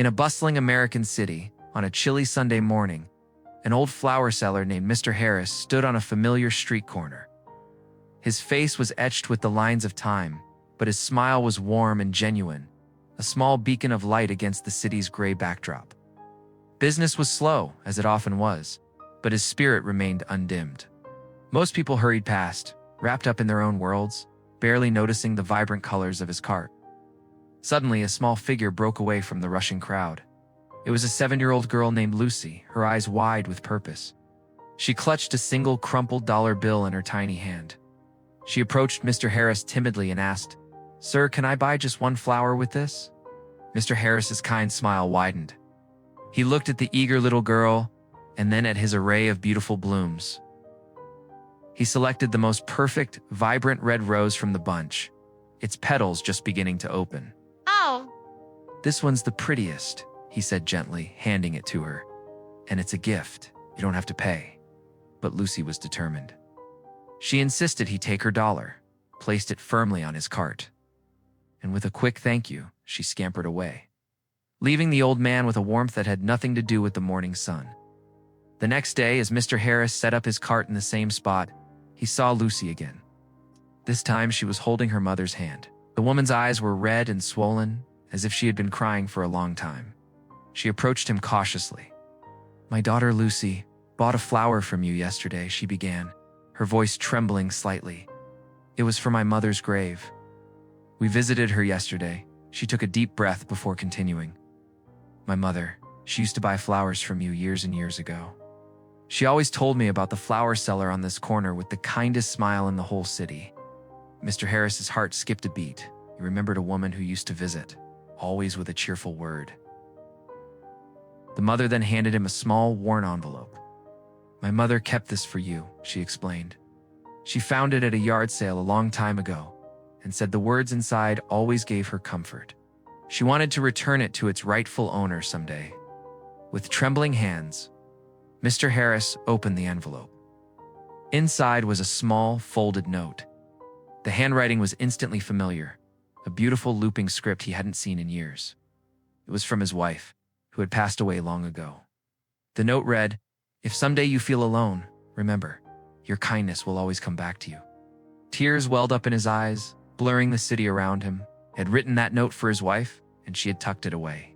In a bustling American city, on a chilly Sunday morning, an old flower seller named Mr. Harris stood on a familiar street corner. His face was etched with the lines of time, but his smile was warm and genuine, a small beacon of light against the city's gray backdrop. Business was slow, as it often was, but his spirit remained undimmed. Most people hurried past, wrapped up in their own worlds, barely noticing the vibrant colors of his cart. Suddenly, a small figure broke away from the rushing crowd. It was a 7-year-old girl named Lucy, her eyes wide with purpose. She clutched a single crumpled dollar bill in her tiny hand. She approached Mr. Harris timidly and asked, "Sir, can I buy just one flower with this?" Mr. Harris's kind smile widened. He looked at the eager little girl and then at his array of beautiful blooms. He selected the most perfect, vibrant red rose from the bunch, its petals just beginning to open. Oh, "This one's the prettiest," he said gently, handing it to her. "And it's a gift. You don't have to pay." But Lucy was determined. She insisted he take her dollar, placed it firmly on his cart. And with a quick thank you, she scampered away, leaving the old man with a warmth that had nothing to do with the morning sun. The next day, as Mr. Harris set up his cart in the same spot, he saw Lucy again. This time she was holding her mother's hand. The woman's eyes were red and swollen, as if she had been crying for a long time. She approached him cautiously. "My daughter Lucy bought a flower from you yesterday," she began, her voice trembling slightly. "It was for my mother's grave. We visited her yesterday." She took a deep breath before continuing. "My mother, she used to buy flowers from you years and years ago. She always told me about the flower seller on this corner with the kindest smile in the whole city." Mr. Harris's heart skipped a beat. He remembered a woman who used to visit, always with a cheerful word. The mother then handed him a small, worn envelope. "My mother kept this for you," she explained. "She found it at a yard sale a long time ago and said the words inside always gave her comfort. She wanted to return it to its rightful owner someday." With trembling hands, Mr. Harris opened the envelope. Inside was a small, folded note. The handwriting was instantly familiar, a beautiful looping script he hadn't seen in years. It was from his wife, who had passed away long ago. The note read, "If someday you feel alone, remember, your kindness will always come back to you." Tears welled up in his eyes, blurring the city around him. He had written that note for his wife, and she had tucked it away.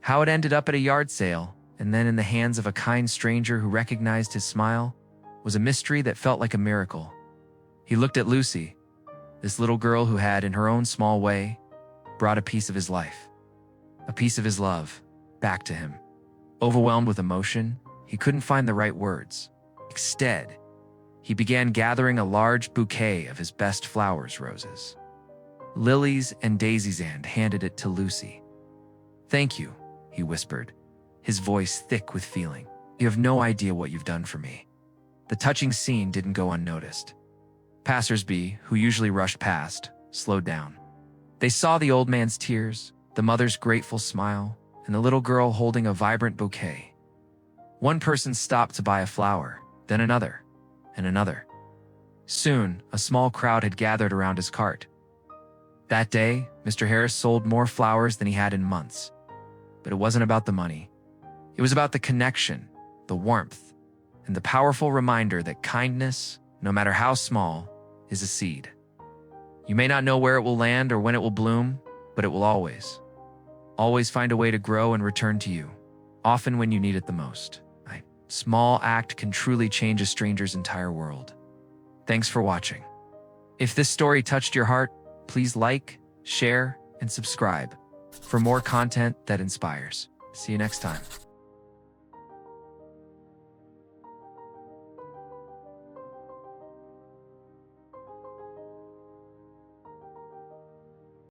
How it ended up at a yard sale, and then in the hands of a kind stranger who recognized his smile, was a mystery that felt like a miracle. He looked at Lucy, this little girl who had, in her own small way, brought a piece of his life, a piece of his love, back to him. Overwhelmed with emotion, he couldn't find the right words. Instead, he began gathering a large bouquet of his best flowers, roses, lilies, and daisies, and handed it to Lucy. "Thank you," he whispered, his voice thick with feeling. "You have no idea what you've done for me." The touching scene didn't go unnoticed. Passers-by, who usually rushed past, slowed down. They saw the old man's tears, the mother's grateful smile, and the little girl holding a vibrant bouquet. One person stopped to buy a flower, then another, and another. Soon, a small crowd had gathered around his cart. That day, Mr. Harris sold more flowers than he had in months. But it wasn't about the money. It was about the connection, the warmth, and the powerful reminder that kindness, no matter how small, is a seed. You may not know where it will land or when it will bloom, but it will always find a way to grow and return to you, often when you need it the most. A small act can truly change a stranger's entire world. Thanks for watching. If this story touched your heart, please like, share, and subscribe for more content that inspires. See you next time.